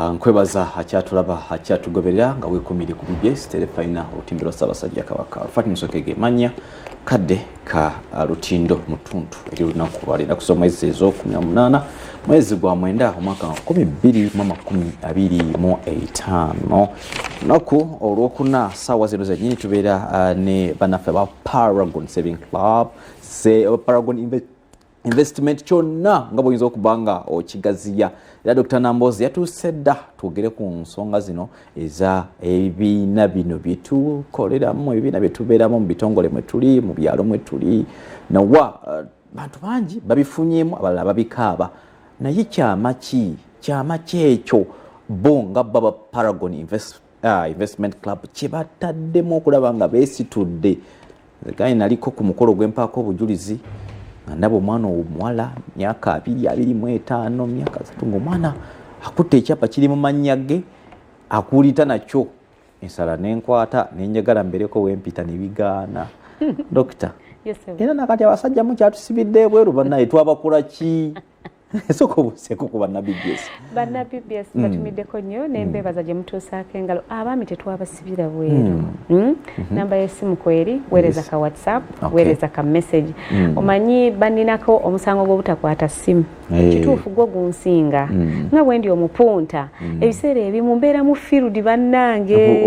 nkwebaza akyatulaba akyatugoberera nga wekumiri ku BBS telefina olutindo Ssaabasajja Kabaka Fatima Sokege manya kadde ka lutindo mutuntu eri lunaku lwalina kusoma ezo 18 mwezi gwa mwenda omwaka 2025 naku olwokuna saawa zino zennyini tubeera ne bannaffe ba Paragon Saving Club Paragon Investment kyonna nga bwinza okubanga okigaziya era Dr. Nambozi yatuuse dda twogere ku nsonga zino eza ebibiina bino byetukoleramu ebibiina byetubeeramu mu bitongole mwe tuli mu byalo mwe tuli nawa bantu bangi babifunyemu abalala babikaaba naye kyama kyekyo bo nga baba Paragon Investment Club kye bataddemu okulaba nga beesitudde gani naliko ku mukolo gw'empaako obujulizi ndaba omwana omuwala myaka 25 myaka 3 ng'omwana akutte ekyapa kiri mu mannya ge akuulita nakyo ensala n'enkwata n'enjagala mbereko wempita ne bigaana dokita era nakati abasajja mu kyatusibidde ebweru bannaye twabakola ki esoko buseko ku banna BBS batumiddeko nnyo n'embeebaza gye mutuusaako engalo abaami tetwabasibira bweru namba y'essimu kweri weereza ka WhatsApp weereza ka message omanyi baninako omusango gw'obutakwata ssimu kituufu gwo gunsinga nga bwe ndi omupunta ebiseera ebimu mbeera mu field bannange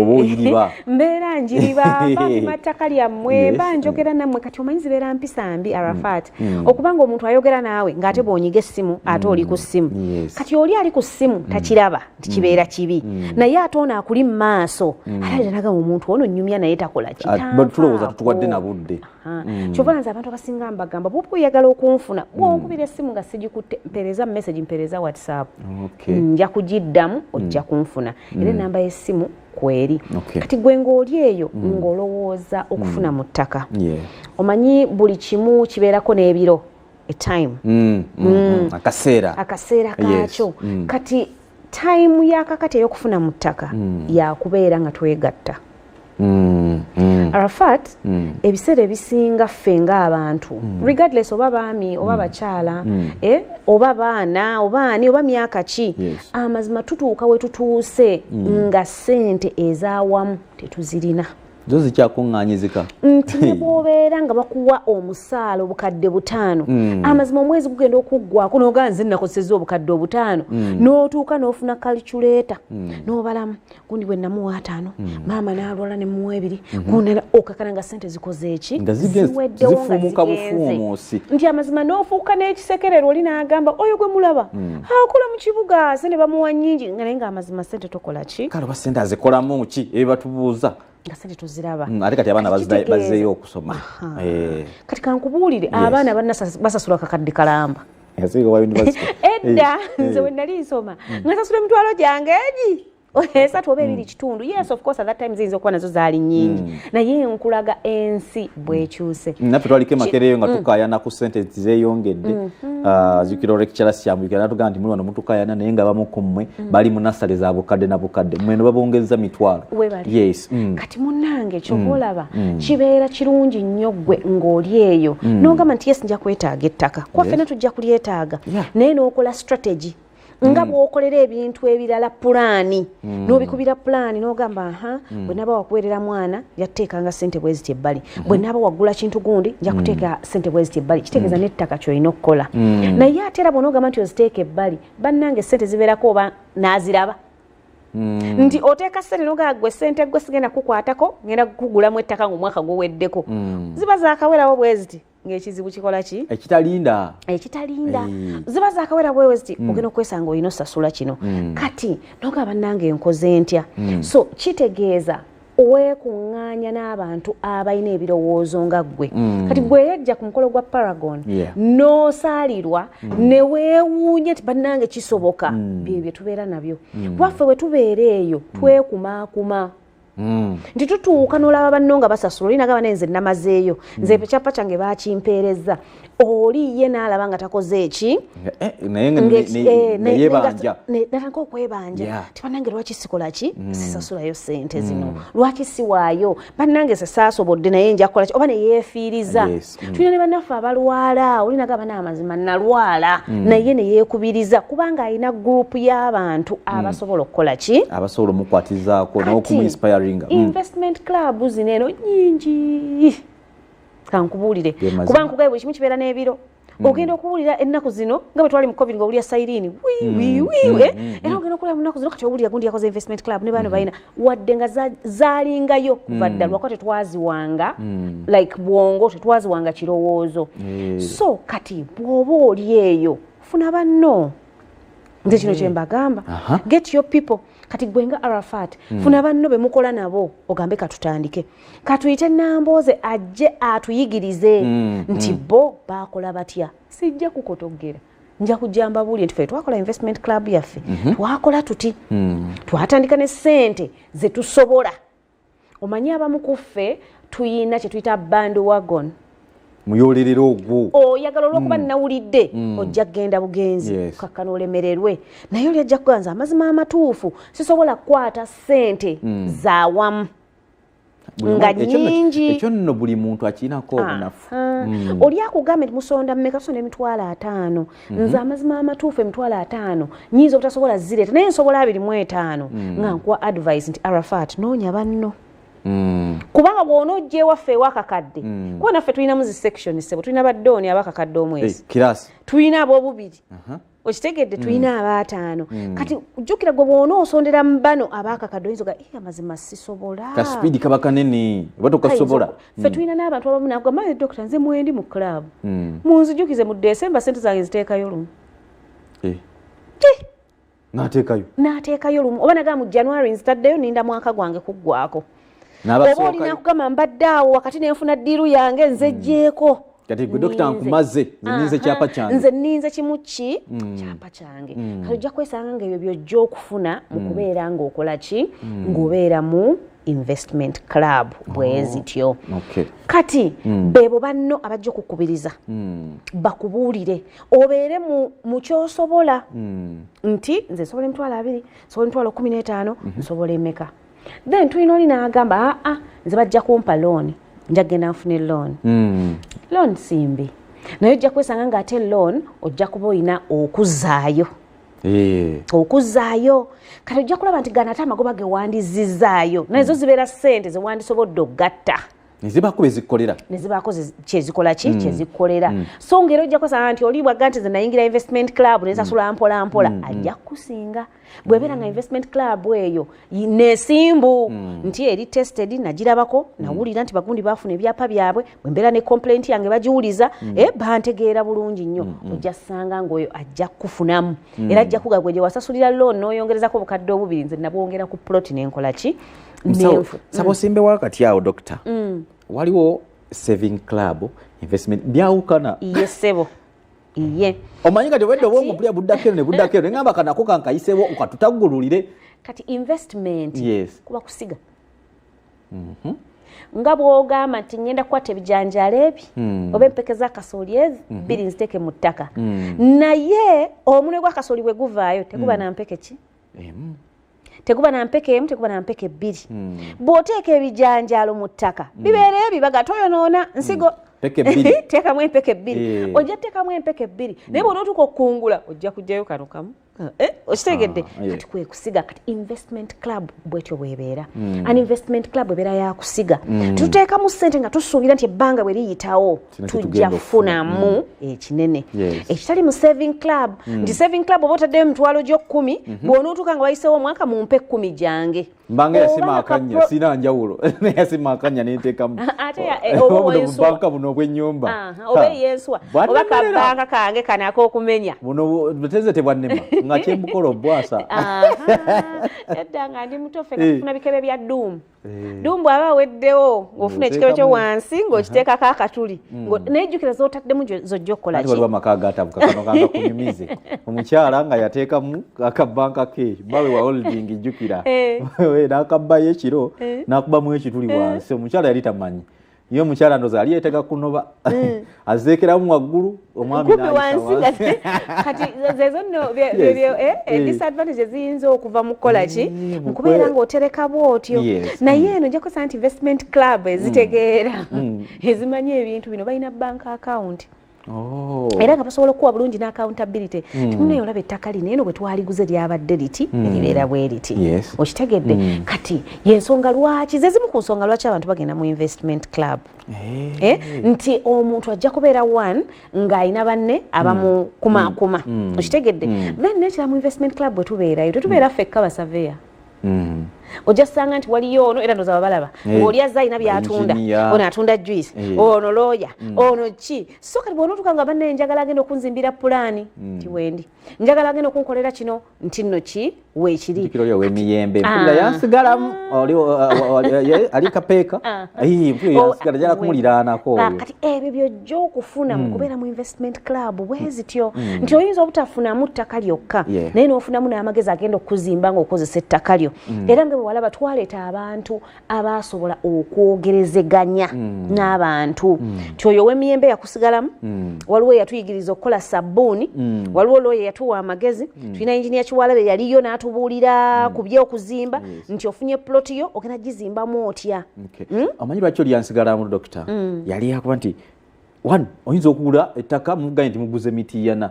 mbeera njiriba mattaka lyammwe banjogera nammwe kati omanyi zibeera mpisa mbi Arafat okubanga omuntu ayogera naawe ng'ate bw'onyiga essimu ate oli ku ssimu kati oli ali ku ssimu takiraba nti kibeera kibi naye ate ono akuli mu maaso ate naga omuntu ono nnyumya naye takola tulowooza tutuwadde na budde kyova nze abantu abasinga mbagamba bw'oba oyagala okunfuna bw'onkubira essimu nga sigikutte mpereza message mpereza WhatsApp nja kugiddamu ojja kunfuna era enamba y'essimu kweri kati gwe ng'oli eyo ng'olowooza okufuna mu ttaka omanyi buli kimu kibeerako n'ebiro time akaseera kakyo kati time yakakati ey'okufuna mu ttaka yakubeera nga twegatta Arafat ebiseera ebisinga ffe ng'abantu regardless oba baami oba bakyala oba baana oba ani oba myaka ki amazima tutuuka we tutuuse nga ssente ez'awamu tetuzirina zo zikyakuŋŋaanyizika nti ne bw'obeera nga bakuwa omusaala obukadde 5 amazima omwezi gugenda okuggwako n'ogaa nze nakozesezza obukadde 5 n'otuuka n'ofuna calculator n'obalamu gundi bwe namuwa 5 maama n'alwala ne muwa 2 gundi okakana nga ssente zikoze eki zifuumuka bufuumuusi nti amazima n'ofuuka n'ekisekerero oli n'agamba oyo gwe mulaba akola mu kibuga ssente bamuwa nnyingi naye ng'amazima ssente tokola ki kale oba ssente azikolamu ki ebyo batubuuza nga ssente tuziraba ate kati abaana bazzeeyo okusoma kati kankubuulire abaana basasula kakadde kalamba edda nze we nali nsoma nga sasula emitwalo gyange egi esatu oba ebiri kitundu yes of course at that time ziyinza okuba nazo zaali nnyingi naye nkulaga ensi bwekyuse naffe twaliko emakereyo nga tukaayana ku ssente zeeyongedde zikiro lecturers kyambukira natugamba nti muli wano mutukaayana naye nga bamu ku mmwe bali mu nasale za bukadde na bukadde mweno babongeza mitwalo yes kati munnange kyova olaba kibeera kirungi nnyo ggwe ng'oli eyo n'ogamba nti yes nja kwetaaga ettaka kuba ffenna tujja kulyetaaga naye n'okola strategy nga bw'okolera ebintu ebirala pulaani n'obikubira pulaani n'ogamba bwe naaba wakuweerera mwana yateekanga ssente bwe ziti ebbali bwe naaba wagula kintu gundi nja kuteeka ssente bwe ziti ebbali kitegeeza n'ettaka ky'olina okukola naye ate era bw'onoogamba nti oziteeka ebbali bannange ssente zibeerako oba n'aziraba nti oteeka ssente n'ogamba gwe ssente gwe sigenda kukwatako ngenda kukugulamu ettaka ng'omwaka guweddeko ziba zaakawerawo bwe ziti ng'ekizibu kikola ki ekitalinda ziba zaakawera bwewe ziti ogenda okwesanga olina osasula kino kati noga bannange enkoze ntya so kitegeeza weekuŋŋaanya n'abantu abalina ebirowoozo nga ggwe kati gwe yajja ku mukolo gwa Paragon n'osaalirwa ne weewuunya nti bannange kisoboka byebyo tubeera nabyo waffe we tubeera eyo twekumaakuma nti tutuuka n'olaba banno nga basasula olina gaba nenze namazeeyo nze ekyapa kyange baakimpeereza oli ye n'alaba nga takoze eki neyebanja natandika okwebanja tibanange lwaki sikola ki sisasulayo sente zino lwaki siwaayo bannange sesaasobodde naye nja kukola ki oba neyeefiiriza tulina ne bannaffe abalwala olinagaba n'amazima nalwala naye neyeekubiriza kubanga alina gurupu y'abantu abasobola okukola ki abasobola omukwatizaako n'okumuinspiringa investment club zino eno nyingi kankubuulire kubanga nkugaye buli kimu kibeera n'ebiro ogenda okuwulira ennaku zino nga bwe twali mu covid nga owulira sayirini era ogenda okulira mu nnaku zino kati owulira gundi yakoze investment club ne baana balina wadde nga zaalingayo kuva ddala lwakuba tetwaziwanga like bwongo tetwaziwanga kirowoozo so kati bw'oba oli eyo funa banno nze kino kye mbagamba get your people kati gwe nga Arafat funa banno be mukola nabo ogambe katutandike katuyite Nambooze ajje atuyigirize nti bo bakola batya sijja kukotogera nja kujamba buli nti fe twakola investment club yaffe twakola tuti twatandika ne ssente ze tusobola omanyi abamu kuffe tuyina kye tuyita bandwagon muyolerera ogwo oyagala olwokuba nawulidde ojja kgenda bugenzi kakkana olemererwe naye oli ajja kuganza amazima amatuufu sisobola kukwata ssente zaawamu nga nyingi ekyo nno buli muntu akiinako obunafu oli akugamba nti musonda mmeka tusonda $5,000 nze amazima amatuufu $5,000 nyinza obutasobola zireeta naye nsobola 25 nga nkuwa advice nti Arafat noonya banno kubanga bw'onojja ewaffe ewakakadde kuba naffe tulina muzi section sebo tulina baddoni abakakadde omwezi tulina ab'obubiri okitegedde tulina aba5 kati jjukira gwe bw'onoosondera mu bano abakakadde oyinza oga amazima sisobola kasipidi kaba kanene oba tokasobola ffe tulina n'abantu abamu nagamba maze dokita nze mwendi mu club munzijukize mu December sente zange ziteekayo lumu n'ateekayo lumu oba nagamba mu January nzitaddeyo ninda mwaka gwange kuggwako oba olina kugamba mbadde awo wakati nenfuna ddiiru yange nzejjeeko kati gwe dokita nkumaze ninze kyapa kyange nze ninze kimu ki kyapa kyange kati ojja kwesanga ngaebyo byojja okufuna mu kubeera ng'okola ki ng'obeera mu investment club bwezityo kati bebo banno abajja okukubiriza bakubuulire obeere mu kyosobola nti nze nsobola $20,000 nsobola $15,000 nsobola emeka then tulina oli n'agamba nze bajja kumpa loan nja kgenda nfune loan loan simbi naye ojja kwesanga ng'ate loan ojja kuba olina okuzaayo okuzaayo kati ojja kulaba nti gana ate amagoba ge wandizizaayo nazo zibeera ssente ze wandisobodde okugatta nezibaako bezikolera nezibaako kyezikola ki kyezikolera so ngero ojja kwesanga nti oli bwagga nti ze nayingira investment club nensasula mpola mpola ajja kusinga bwebeera nga investment club eyo nesimbu nti eri tested nagirabako nawulira nti bagundi bafuna ebyapa byabwe bwembeera ne complaint yange bagiwuliza bantegeera bulungi nnyo ojja ssanga ngaoyo ajja kufunamu era ajja kugagwe gye wasasulira loan n'oyongerezako obukadde obubiri nze nabwongera ku plot nenkola ki saba osimbe wakati awo dokita waliwo saving club investment byawukana yesebo iye omanyi kati wedde obwongo bulya buddakero ne buddakero nengamba kanako kankayisebo ukatutagululire kati investment kuba kusiga nga bw'ogamba nti ngenda kukwata ebijanjaalo ebi oba empeke za kasooli ezi bbiri nziteeke mu ttaka naye omunwe gwa kasooli bwe guvaayo teguba na mpeke ki teguba na mpeke emu teguba na mpeke bbiri bw'oteeka ebijanjaalo mu ttaka bibeera ebibaga toyonoona nsigo teekamu empeke bbiri ojja teekamu empeke bbiri naye bw'onootuuka okukungula ojja kujjayo kano kamu okitegedde kati kwe kusiga kati investment club bwetyo bwebeera an investment club ebeera yakusiga tuteekamu ssente nga tusuubira nti ebbanga bwe liyitawo tujja kufunamu ekinene ekitali mu saving club nti saving club oba otaddeyo emitwalo gyo10 bw'onootuuka nga wayiseewo omwaka mumpe 10 gyange mbanga yasima akanya sina njawulo yasima akanya nenteekamu obubanka buno obw'ennyumba oba eyenswa oba kabbanka kange kanako okumenya buno buteze tebwannema nga kyembukola obwasa edda nga ndi muto ffe kafuna bikebe bya dduumu dduumu bw'aba aweddewo ng'ofuna ekikebe kyo wansi ng'okiteekako akatuli nejjukira z'otaddemu zojja okukola ki waliwo amaka agatabuka kano kanga kunyumize omukyala nga yateekamu akabbanka ke bawe wa holding jjukira n'akabbayo ekiro n'akubamu ekituli wansi omukyala yali tamanyi iyo mukyala ndoza ali yetega kunoba azeekeramu waggulu omwami wansi kati zezo nno disadvantages ziyinza okuva mu kukola ki mukubeera ng'otereka bw'otyo naye eno nja kusa nti investment club ezitegeera ezimanyi ebintu bino balina bank account era nga basobola okuwa bulungi n'accountability timunaye olaba ettaka lino eno bwe twaliguze lyabadde liti eribeera bwe riti okitegedde kati yensonga lwaki zezimu ku nsonga lwaki abantu bagenda mu investment club nti omuntu ajja kubeera one ng'ayina banne abamukumakuma okitegedde then nekira mu investment club bwe tubeerayo tetubeera ffekka basaveya ojja kusanga nti waliyo ono era ndoza babalaba ng'oli azza alina by'atunda ono atunda juice ono looya ono ki so kati bw'onootuka nga bannaye njagala agenda okunzimbira pulaani nti wendi njagala agenda okunkolera kino nti nno ki weekiri kiro w'emiyembe mpulira yansigalamu ali kapeeka yansigala jala kumuliraanako kati ebyo by'ojja okufuna mu kubeera mu investment club bwe zityo nti oyinza obutafunamu ttaka lyokka naye n'ofunamu n'amagezi agenda okuzimba ng'okozesa ettaka lyo era nga bwe walaba twaleeta abantu abasobola okwogerezeganya n'abantu nti oyo ow'emiyembe yakusigalamu waliwo eyatuyigiriza okukola sabbuuni waliwo olwo eyatuwa amagezi tulina injiniya Kiwalabe yaliyo n'atubuulira ku by'okuzimba nti ofunye ploti yo ogenda gizimbamu otya amanyi lwaki oli yansigalamu dokita yali yakuba nti one oyinza okugula ettaka muganye nti muguze miti yana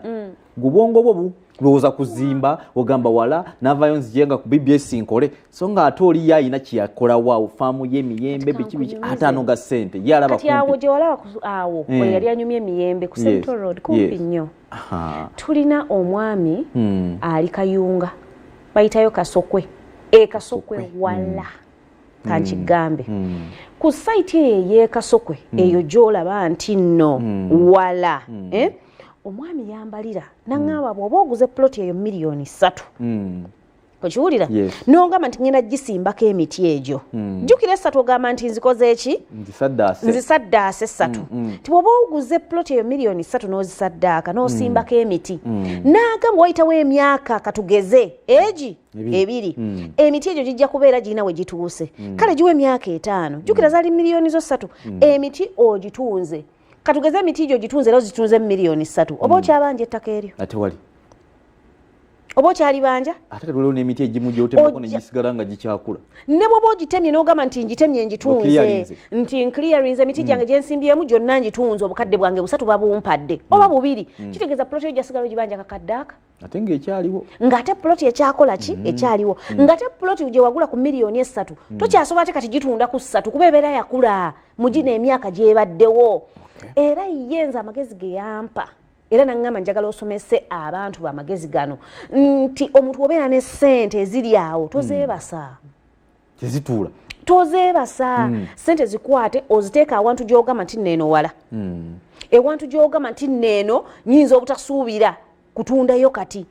gubwongo bwo kulowooza kuzimba ogamba wala navayo nzijenga ku BBS nkole so nga ate oli yayina kiyakola waawo faamu y'emiyembe biki ate anoga ssente yalaba kumpi awo gye walaba awo we yali anyumya emiyembe ku Central Road kumpi nnyo tulina omwami ali Kayunga bayitayo Kasokwe Kasokwe wala kankigambe ku site ye Kasokwe eyo gy'olaba nti nno wala omwami yambalira naŋŋamba bw'oba oguze ploti eyo $3,000,000 okiwulira n'ogamba nti ngenda gisimbako emiti egyo jjukira 3 ogamba nti nzikoze eki nzisaddaase 3 ti bw'oba oguze ploti eyo $3,000,000 n'ozisaddaaka n'osimbako emiti n'agamba wayitawo emyaka katugeze egi 2 emiti egyo gijja kubeera girina we gituuse kale giwa emyaka 5 jjukira zaali $3,000,000 emiti ogitunze katugeze emiti egyo gitunze era ozitunze $3,000,000 oba okyabanja ettaka eryo ate wali oba okyalibanja ate waliwo n'emiti egimu gy'otemako ne gisigala nga gikyakula ne bw'oba ogitemye n'ogamba nti ngitemye ngitunze nti nkiliyarinze emiti gyange gye nsimbyemu gyonna ngitunze obukadde bwange 3 babumpadde oba 2 kitegeeza ploti eyo gyasigala ogibanja kakadde aka ate ng'ekyaliwo ng'ate ploti ekyakola ki ekyaliwo ng'ate ploti gye wagula ku $3,000,000 tokyasobola ate kati gitunda ku 3 kuba ebeera yakula mu gino emyaka gyebaddewo era yenza amagezi ge yampa era naŋŋamba njagala osomese abantu b'amagezi gano nti omuntu obeera ne ssente eziri awo tozeebasa tezituula tozeebasa ssente zikwate oziteeka awantu gy'ogamba nti nneeno wala ewantu gy'ogamba nti nneeno nyinza obutasuubira kutundayo kati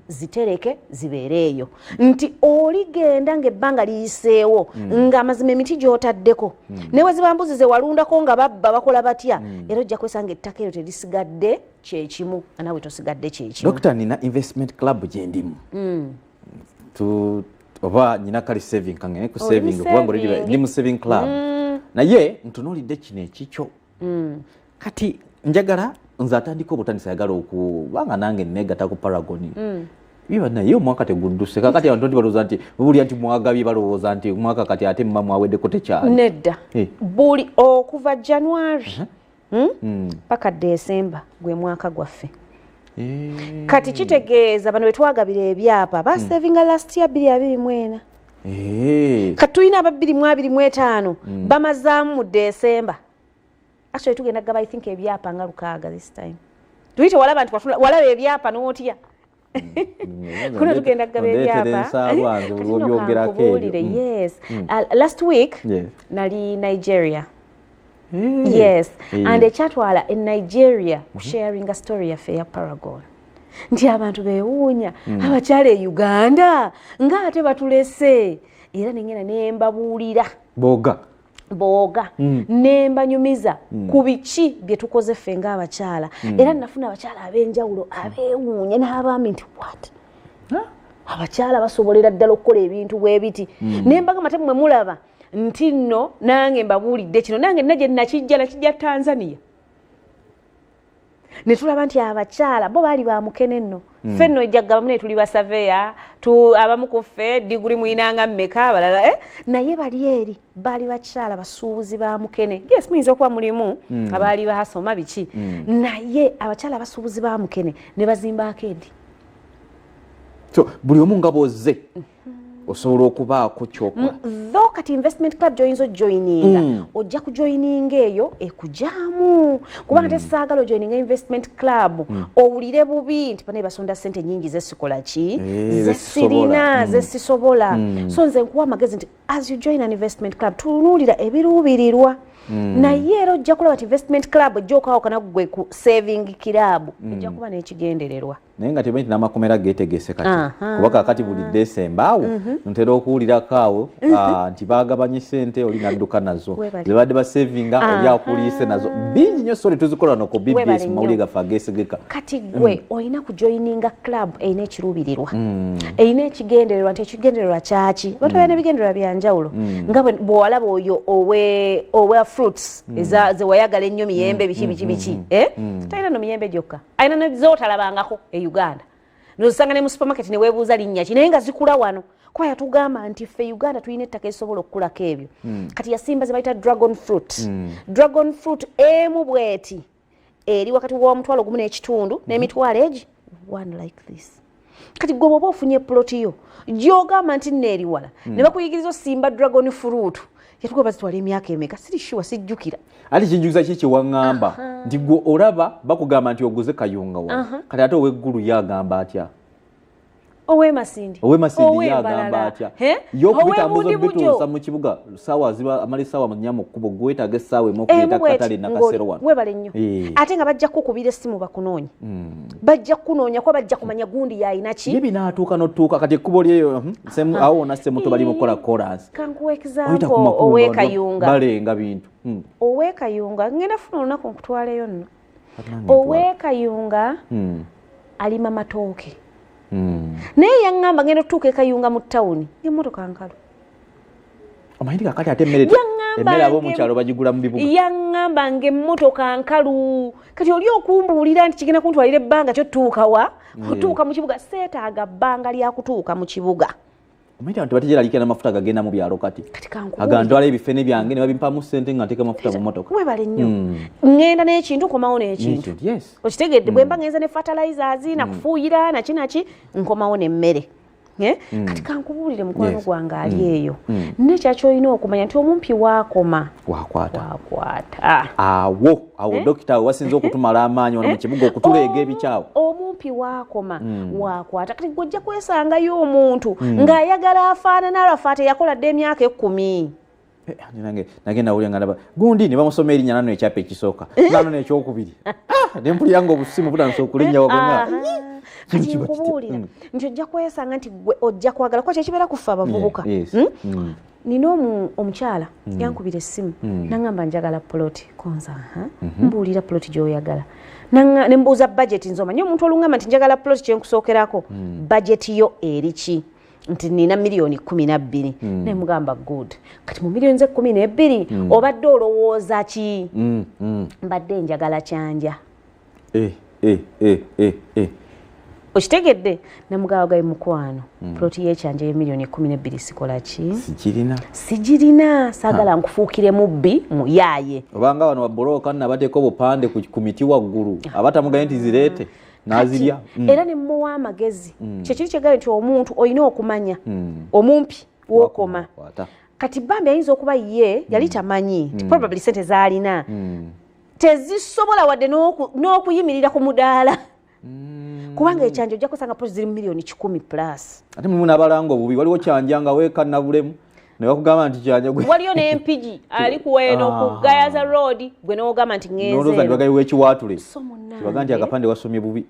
zitereke zibeereeyo nti oligenda ng'ebbanga liyiseewo ng'amazima emiti gy'otaddeko newe ziba mbuzi ze walundako nga babba bakola batya era ojja kwesanga ettaka eryo terisigadde kyekimu anaawe tosigadde kyekimu dokita nina investment club gye ndimu oba nyina kali saving kange ku saving kubanga ndi mu saving club naye ntunuulidde kino ekikyo kati njagala nze atandika obutandisa yagala okubanga nange neegata ku Paragon biba naye omwaka tegudduse kakati abantu ndi balowooza nti buli nti mwagabye balowooza nti omwaka kati ate mma mwaweddeko tekyali nedda buli okuva January paka December gwe mwaka gwaffe kati kitegeeza bano betwagabira ebyapa basavinga last year 2024 kati tulina aba 2025 bamazaamu mu December actually tugenda gaba I think ebyapa nga 6 this time tuite walaba nti walaba ebyapa n'otya kuno tugenda gaba ebyapa yes last week nali Nigeria yes and ekyatwala in Nigeria sharing a story yaffe ya Paragon nti abantu beewuunya abakyala e Uganda ng'ate batulese era nengena nembabuulira boga nembanyumiza ku biki bye tukoze ffe ng'abakyala era nafuna abakyala ab'enjawulo abeewuunya n'abaami nti what abakyala basobolera ddala okukola ebintu bwe biti nembagamba temwe mulaba nti nno nange mbabuulidde kino nange naje nakijja Tanzania ne tulaba nti abakyala bo baali ba mukene nno ffe nno ejjagga bamu ne tuli basaveya abamu ku ffe diguli muyinanga mmeka abalala naye bali eri baali bakyala basuubuzi ba mukene yes muyinza okuba mulimu abaali basoma biki naye abakyala basuubuzi ba mukene ne bazimba akeedi so buli omu nga bozze osobola okubaako kyokola though kati investment club joyinza ojoininga ojja kujoininga eyo ekujaamu kubanga tesaagala ojoininga investment club owulire bubi nti banaye basonda ssente nyingi zesikola ki zesirina zesisobola so nze nkuwa amagezi nti as you join an investment club tunuulira ebiruubirirwa naye era ojja kulaba ti investment club ojja okawukana gwe ku saving club ojja kuba n'ekigendererwa naye nga tebanti n'amakomera geetegese kati kuba kakati buli Desemba awo ntera okuwulirako awo nti baagabanye ssente oli n'adduka nazo zibadde basavinga oli akuliise nazo bingi nnyo sole tuzikola no ku BBS mawulire gaffe ageesigika kati gwe olina kujoininga club erina ekiruubirirwa erina ekigendererwa nti ekigendererwa kyaki batwala n'ebigendererwa byanjawulo nga bw'owalaba oyo owa fruits ze wayagala ennyo miyembe biki talina no miyembe gyokka alina nezootalabangako Uganda nozisanga ne mu supermarket ne weebuuza linnya ki naye nga zikula wano kuba yatugamba nti ffe Uganda tulina ettaka esobola okukulako ebyo kati yasimba ze bayita dragon fruit emu bweti eri wakati w'omutwalo gumu n'ekitundu n'emitwalo egi one like this kati gwe bw'oba ofunye ploti yo gy'ogamba nti nneeri wala ne bakuyigiriza osimba dragon fruit yatugamba zitwala emyaka emeka siri sure sijjukira ali kinjukiza kiki waŋŋamba nti gwe olaba bakugamba nti oguze kayunga wa kati ate ow'eggulu yagamba atya ow'emasindi yagamba atya yokubitambuza bituusa mu kibuga saawa ziba amala essaawa nnya mu kkubo gwetaaga essaawa emu okuyita katale nakasero wano webale nnyo ate nga bajja kukubira essimu bakunoonya bajja kukunoonya kuba bajja kumanya gundi yayina ki ye binaatuuka n'otuuka kati ekkubo lyeyo awo wonna semuto bali mu kukola koransi kankuwa example ow'ekayunga balenga bintu ow'ekayunga ngenda funa olunaku nkutwaleyo nno ow'ekayunga alima matooke naye yaŋŋamba ngenda otuuka ekayunga mu ttawuni emmotoka nkalu omanyi kakati ate emmere ab'omukyalo bagigula mu bibuga yaŋŋamba ng'emmotoka nkalu kati oli okumbuulira nti kigenda kuntwalira ebbanga kyotuuka wa otuuka mu kibuga seetaaga bbanga lya kutuuka mu kibuga omanyi abantu bategeraliikira n'amafuta gagenda mu byalo kati agantwala ebifene byange ne babimpamu ssente nga nteeka amafuta mu mmotoka webale nnyo ŋŋenda n'ekintu nkomawo n'ekintu okitegedde bwe mba ngenza ne fertilizers nakufuuyira naki nkomawo n'emmere kati kankubuulire mukwano gwange ali eyo nekyaki olina okumanya nti omumpi waakoma wakwata awo dokita we wasinza okutumala amaanyi wano mu kibuga okutuleega ebikyawo omumpi waakoma wakwata kati gwojja kwesangayo omuntu ng'ayagala afaanana alwafa teyakola dde emyaka 10 nagenda wulya nga ndaba gundi ne bamusoma erinnya nano ekyapa ekisooka nano n'ekyokubiri ne mpulira nga obusimu butandisa okulinnya wagonna kati nkubuulira nti ojja kwesanga nti gwe ojja kwagala kuba kyekibeera kufa abavubuka nina omukyala yankubira essimu naŋŋamba njagala poloti konza mbuulira poloti gy'oyagala ne mbuuza budget nze omanyi omuntu oluŋŋamba nti njagala poloti kyenkusookerako budget yo eri ki nti nina miliyoni 12 ne mugamba good kati mu miliyoni ze 12 obadde olowooza ki mbadde njagala kyanja okitegedde namugaba gayi mukwano ploti yekyanja y'emiliyoni 12 sikola ki sigirina saagala nkufuukire mubbi muyaaye obanga wano wabulooka nabateeka obupande ku miti waggulu abatamugaye nti zireete nazirya era ne mmuwa amagezi kyekiri kyegabe nti omuntu olina okumanya omumpi wokoma kati bambi ayinza okuba ye yali tamanyi nti probably sente zaalina tezisobola wadde n'okuyimirira ku mudaala kubanga ekyanja ojja kusanga polisi ziri miliyoni 10 plus ate mulimu n'abalanga obubi waliwo kyanja nga weekanna bulemu ne bakugamba nti kyanja waliyo n'empigi ali kuweeno ku Gayaza Road gwe n'ogamba nti noloza ndibagayi w'ekiwaatule kibaga nti akapande wasomye bubi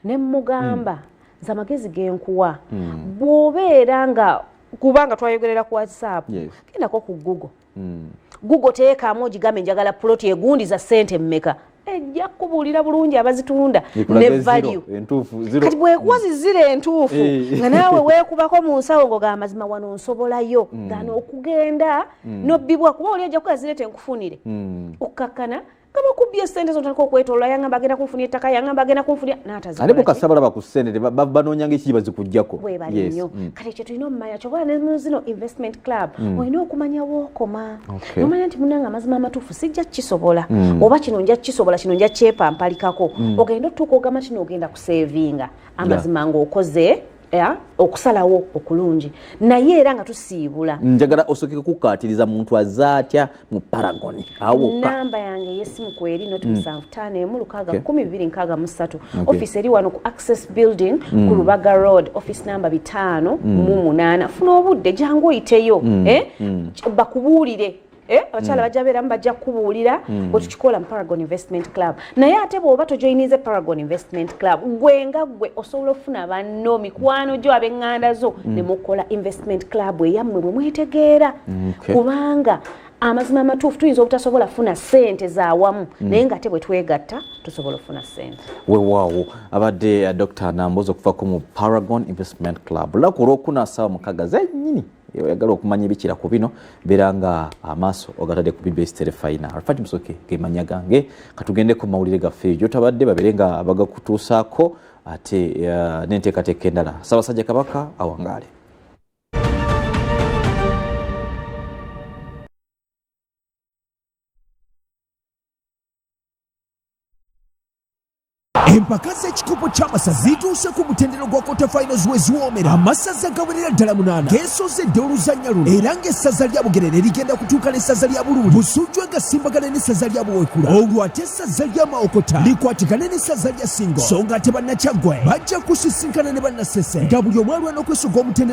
ne mugamba nze amagezi genkuwa bw'obeera nga kubanga twayogerera ku WhatsApp gendako ku Google teekamu ogigambe njagala ploti egundi za ssente mmeka ejja kubuulira bulungi abazitunda ne value kati bwekuwa zizire entuufu nga naawe weekubako mu nsawo ngo ga mazima wano nsobolayo gano okugenda nobbibwa kuba oli ajja kukazireeta enkufunire okkakkana kama kubye sente zonatandika okwetolola yangamba agenda kunfunia ettaka yangamba agenda kunfunia ate bukasaba laba ku ssente banoonyanga ekiri bazikuggyako bwebali nnyo kati ekyo tulina omumanya kyobola ne zino investment club olina okumanya wookoma nomanya nti munanga amazima amatuufu sijja kisobola oba kino nja kisobola kino nja kyepampalikako ogenda otuuka ogamba kino ogenda kuseevinga amazima ng'okoze okusalawo okulungi naye era nga tusiibula njagala osooke kukaatiriza muntu azaatya mu Paragon namba yange yesimu kweri noti 7516 office eri wano ku Access Building ku Lubaga Road office number 5 funa obudde jangu oyiteyo bakubuulire abakyala bajja beeramu bajja kubuulira bwe tukikola mu Paragon Investment Club naye ate bw'oba tojoyinize Paragon Investment Club gwe nga gwe osobola okufuna banno mikwano gyo ab'eŋŋanda zo ne mukola investment club eyammwe bwe mwetegeera kubanga amazima amatuufu tuyinza obutasobola kufuna ssente zaawamu naye nga ate bwe twegatta tusobola okufuna ssente weewaawo abadde Dr. Nambozi okuvaako mu Paragon Investment Club lunaku olwokuna ssaawa mukaaga zennyini oyagala okumanya ebikira ku bino beera nga amaaso ogatadde ku BBS Terefayina Alfati Musoke gemanya gange katugende ku mawulire gaffe gyotabadde babeere nga bagakutuusaako ate n'enteekateeka endala Ssaabasajja Kabaka awangaale. Empaka z'ekikopo ky'amasaza zituuse ku mutendero gwa Quarter Finals weziwoomera amasaza gawerera ddala 8 geesozedde oluzannya luno era ng'essaza lya Bugerere ligenda kutuuka n'essaza lya Bululi Busujju gasimbagane n'essaza lya Buwekula olwo ate essaza lya Maokota likwatigane n'essaza lya Singo so ng'ate bannakyaggwe bajja kusisinkana ne bannasese nga buli omwe alwana okwesoga omutendero